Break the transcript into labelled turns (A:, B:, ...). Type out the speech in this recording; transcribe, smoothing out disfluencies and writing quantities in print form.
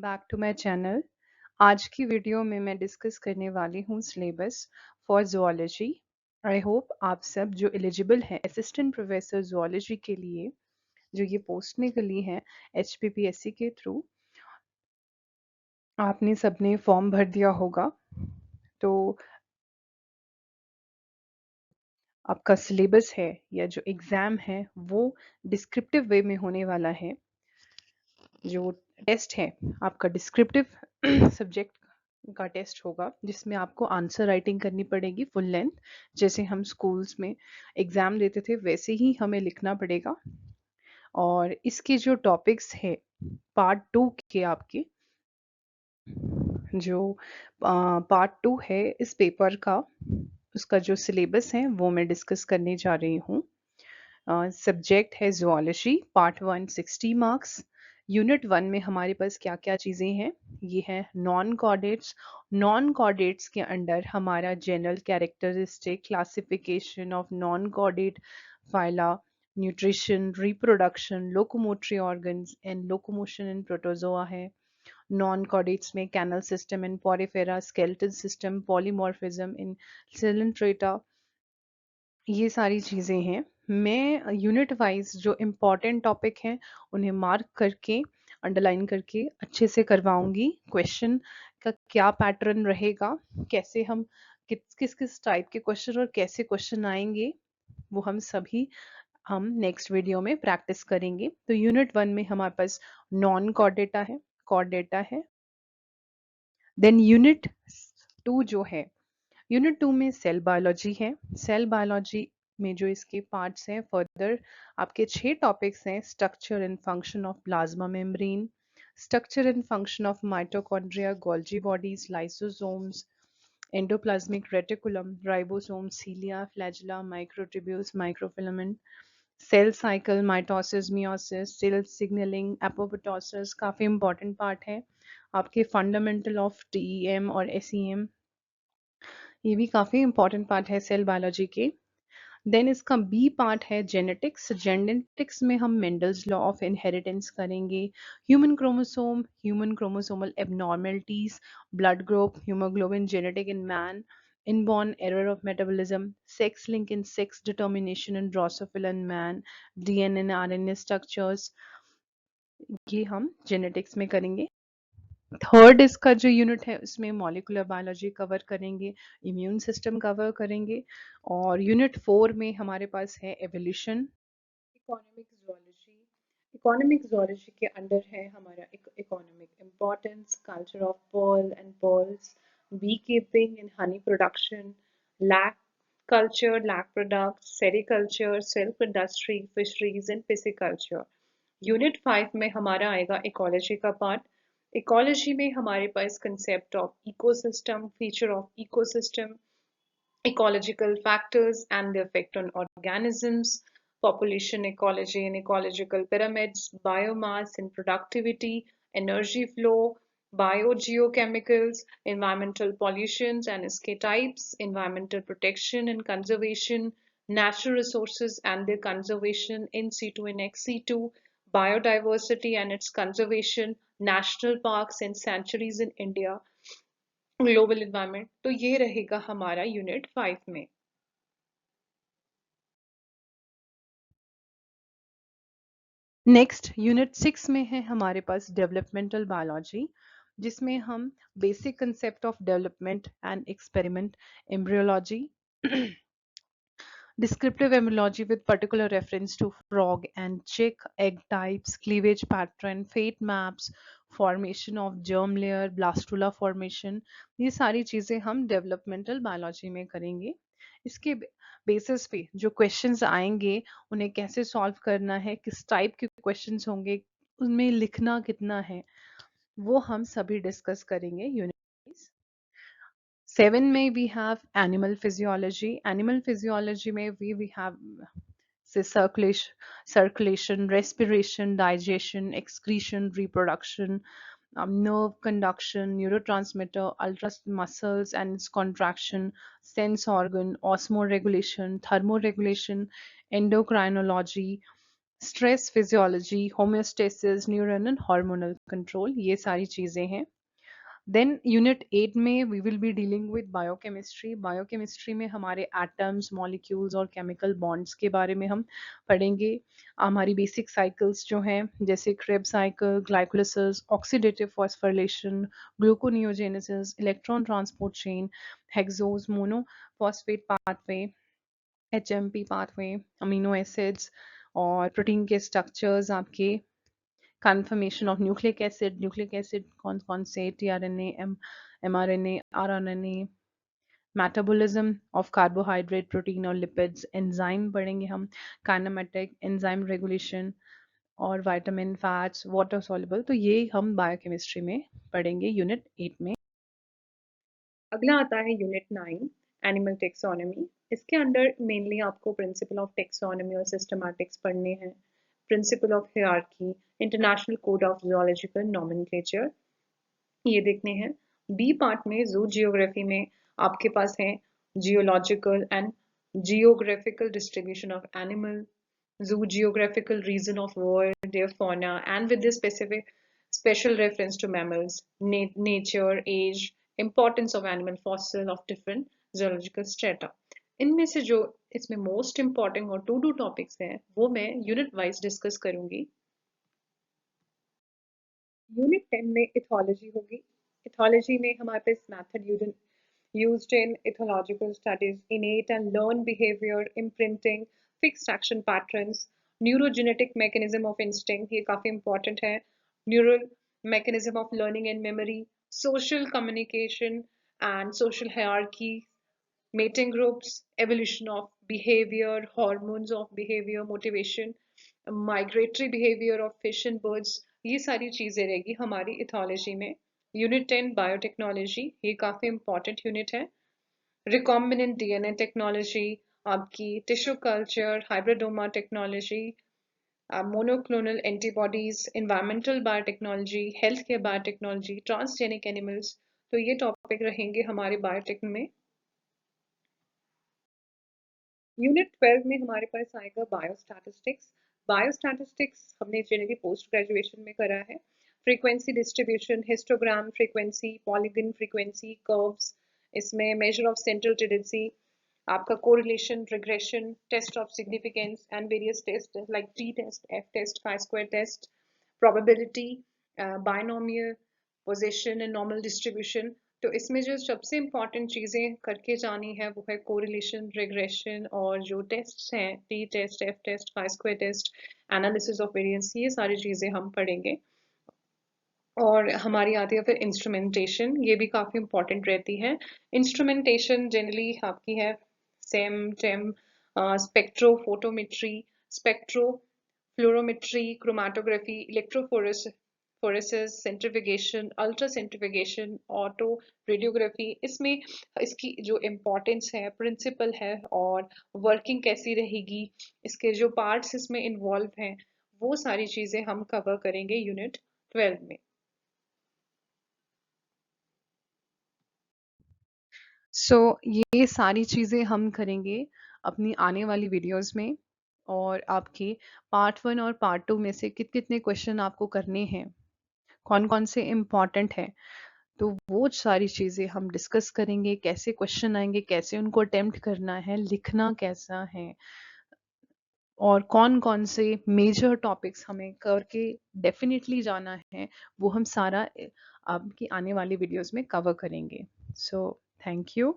A: Back to my channel. आज की video में मैं डिस्कस करने वाली हूँ syllabus for zoology. I hope आप सब जो एलिजिबल हैं असिस्टेंट प्रोफेसर ज़ूलॉजी के लिए, जो ये पोस्ट निकली है HPPSC के थ्रू, आपने सबने फॉर्म भर दिया होगा। तो आपका सिलेबस है या जो एग्ज़ाम है वो डिस्क्रिप्टिव वे में होने वाला है। जो टेस्ट है आपका डिस्क्रिप्टिव सब्जेक्ट का टेस्ट होगा, जिसमें आपको आंसर राइटिंग करनी पड़ेगी फुल लेंथ। जैसे हम स्कूल्स में एग्जाम देते थे वैसे ही हमें लिखना पड़ेगा। और इसके जो टॉपिक्स है पार्ट 2 के आपके, जो पार्ट 2 है इस पेपर का, उसका जो सिलेबस है वो मैं डिस्कस करने जा रही हूँ। सब्जेक्ट है ज़ूलॉजी, पार्ट 1 60 मार्क्स। यूनिट 1 में हमारे पास क्या क्या चीज़ें हैं, ये है नॉन कॉर्डेट्स। नॉन कॉर्डेट्स के अंडर हमारा general characteristic, classification of non chordate phyla, nutrition, reproduction, locomotory organs and locomotion in protozoa है। नॉन कॉर्डेट्स में canal system in porifera, skeletal system, polymorphism in coelenterata, ये सारी चीज़ें हैं। मैं unit wise जो इम्पोर्टेंट टॉपिक हैं उन्हें मार्क करके, अंडरलाइन करके अच्छे से करवाऊंगी। क्वेश्चन का क्या पैटर्न रहेगा, कैसे हम किस किस किस टाइप के क्वेश्चन और कैसे क्वेश्चन आएंगे, वो हम नेक्स्ट वीडियो में प्रैक्टिस करेंगे। तो यूनिट 1 में हमारे पास नॉन कॉर्डेटा है, कॉर्डेटा है। देन यूनिट 2 जो है, यूनिट 2 में सेल बायोलॉजी है। सेल बायोलॉजी में जो इसके पार्ट्स हैं, फर्दर आपके 6 टॉपिक्स हैं। Structure and function of plasma membrane, structure and function of mitochondria, Golgi bodies, lysosomes, endoplasmic reticulum, ribosome, cilia, flagella, microtubules, microfilament, cell cycle, mitosis, meiosis, cell signalling, apoptosis, काफ़ी important part है। आपके fundamental of TEM और SEM, ये भी काफ़ी important part है cell biology के। Then इसका बी पार्ट है जेनेटिक्स। जेनेटिक्स में हम मेंडल्स लॉ ऑफ इनहेरिटेंस करेंगे, human chromosome, human chromosomal abnormalities, blood group, haemoglobin, genetic in man, inborn error of metabolism, sex link in sex determination in Drosophila in man, DNA and RNA structures, ये हम genetics में करेंगे। Third इसका जो unit है उसमें molecular biology cover करेंगे, immune system cover करेंगे। और यूनिट 4 में हमारे पास है evolution. Economic zoology, economic zoology के अंडर है हमारा economic importance, culture of pearl and pearls, beekeeping and honey production, lac culture, lac products, sericulture, silk industry, fisheries and pisciculture. Unit 5 में हमारा आएगा इकोलॉजी का पार्ट। इकोलॉजी में हमारे पास concept of ecosystem, feature of ecosystem, ecological factors and their effect on organisms, population ecology and ecological pyramids, biomass and productivity, energy flow, biogeochemicals, environmental pollutions and its types, environmental protection and conservation, natural resources and their conservation in situ and ex situ, biodiversity and its conservation, national parks and sanctuaries in India, global environment. तो ये रहेगा हमारा unit 5 में। Next unit 6 में है हमारे पास developmental biology, जिसमें हम basic concept of development and experiment, embryology, descriptive embryology with particular reference to frog and chick, egg types, cleavage pattern, fate maps, formation of germ layer, blastula formation, ये सारी चीज़ें हम developmental biology में करेंगे। इसके basis पे जो questions आएंगे उन्हें कैसे सॉल्व करना है, किस टाइप के क्वेश्चंस होंगे, उनमें लिखना कितना है, वो हम सभी डिस्कस करेंगे यूनिट 7 में we have animal physiology. Animal physiology में we have say circulation, respiration, digestion, excretion, reproduction, nerve conduction, neurotransmitter, ultra muscles and its contraction, sense organ, osmoregulation, thermoregulation, endocrinology, stress physiology, homeostasis, neural hormonal control, ये सारी चीज़ें हैं। Then unit 8 में we will be dealing with biochemistry. Biochemistry में हमारे atoms, molecules और chemical bonds के बारे में हम पढ़ेंगे। हमारी बेसिक साइकिल्स जो हैं, जैसे Krebs cycle, glycolysis, oxidative phosphorylation, gluconeogenesis, electron transport chain, hexose, monophosphate pathway, HMP pathway, amino acids और प्रोटीन के स्ट्रक्चर्स आपके, कन्फर्मेशन ऑफ न्यूक्लिक एसिड कौन कौन से, tRNA, mRNA, RNA, metabolism of carbohydrate, protein और लिपिड्स, एंजाइम पढ़ेंगे हम, kinematic, enzyme regulation और विटामिन, फैट्स, वाटर सॉल्युबल। तो ये हम बायोकेमिस्ट्री में पढ़ेंगे यूनिट 8 में। अगला आता है यूनिट 9, एनिमल टेक्सोनॉमी। इसके अंडर मेनली आपको प्रिंसिपल ऑफ टेक्सोनॉमी और सिस्टमैटिक्स पढ़ने हैं, principle of hierarchy, international code of zoological nomenclature, ये देखने हैं। बी पार्ट में जू जियोग्राफी में आपके पास है geological and geographical distribution of animal, zoo geographical region of world, their fauna, and with this special reference to mammals, nature, age, importance of animal fossil of different zoological strata. इनमें से जो इसमें most important और to do topics हैं वो मैं unit wise discuss करूंगी। Unit 10 में इथोलॉजी होगी। इथोलॉजी में हमारे पास method used in ethological studies, innate and learned behavior, imprinting, fixed action patterns, neurogenetic mechanism of instinct, ये काफी important है, neural mechanism of learning and memory, social communication and social hierarchy, mating groups, evolution of behavior, hormones of behavior, motivation, migratory behavior of fish and birds, ये सारी चीजें रहेगी हमारी ethology में। Unit 10 biotechnology, ये काफी इंपॉर्टेंट यूनिट है। Recombinant DNA technology, आपकी tissue culture, hybridoma technology, monoclonal antibodies, environmental biotechnology, health care biotechnology, transgenic animals, तो ये टॉपिक रहेंगे हमारे बायोटेक में। यूनिट 12 में हमारे पास आएगा बायोस्टैटिस्टिक्स। बायोस्टैटिस्टिक्स हमने जनरली पोस्ट ग्रेजुएशन में करा है। Frequency distribution, histogram frequency, polygon frequency, curves, इसमें मेजर ऑफ सेंट्रल टेंडेंसी, आपका correlation, regression, test of significance and various test like T test, F test, chi square test, probability, binomial, position and normal distribution. तो इसमें जो सबसे important चीज़ें करके जानी है वो है कोरिलेशन, रिग्रेशन और जो टेस्ट्स हैं, T test, F test, chi square test, analysis of variance, ये सारी चीज़ें हम पढ़ेंगे। और हमारी आती है फिर इंस्ट्रूमेंटेशन, ये भी काफ़ी इंपॉर्टेंट रहती है। इंस्ट्रूमेंटेशन जनरली आपकी है SEM TEM, spectrophotometry, spectrofluorometry, chromatography, electrophoresis, centrifugation, ultracentrifugation, autoradiography. इसमें इसकी जो इम्पोर्टेंस है, प्रिंसिपल है और वर्किंग कैसी रहेगी, इसके जो पार्ट्स इसमें इन्वॉल्व हैं, वो सारी चीज़ें हम कवर करेंगे यूनिट 12 में। ये सारी चीज़ें हम करेंगे अपनी आने वाली वीडियोस में। और आपकी पार्ट 1 और पार्ट 2 में से कितने क्वेश्चन आपको करने हैं, कौन कौन से इम्पॉर्टेंट हैं, तो वो सारी चीज़ें हम डिस्कस करेंगे। कैसे क्वेश्चन आएंगे, कैसे उनको अटेम्प्ट करना है, लिखना कैसा है, और कौन कौन से मेजर टॉपिक्स हमें करके डेफिनेटली जाना है, वो हम सारा आपकी आने वाली वीडियोस में कवर करेंगे। So thank you.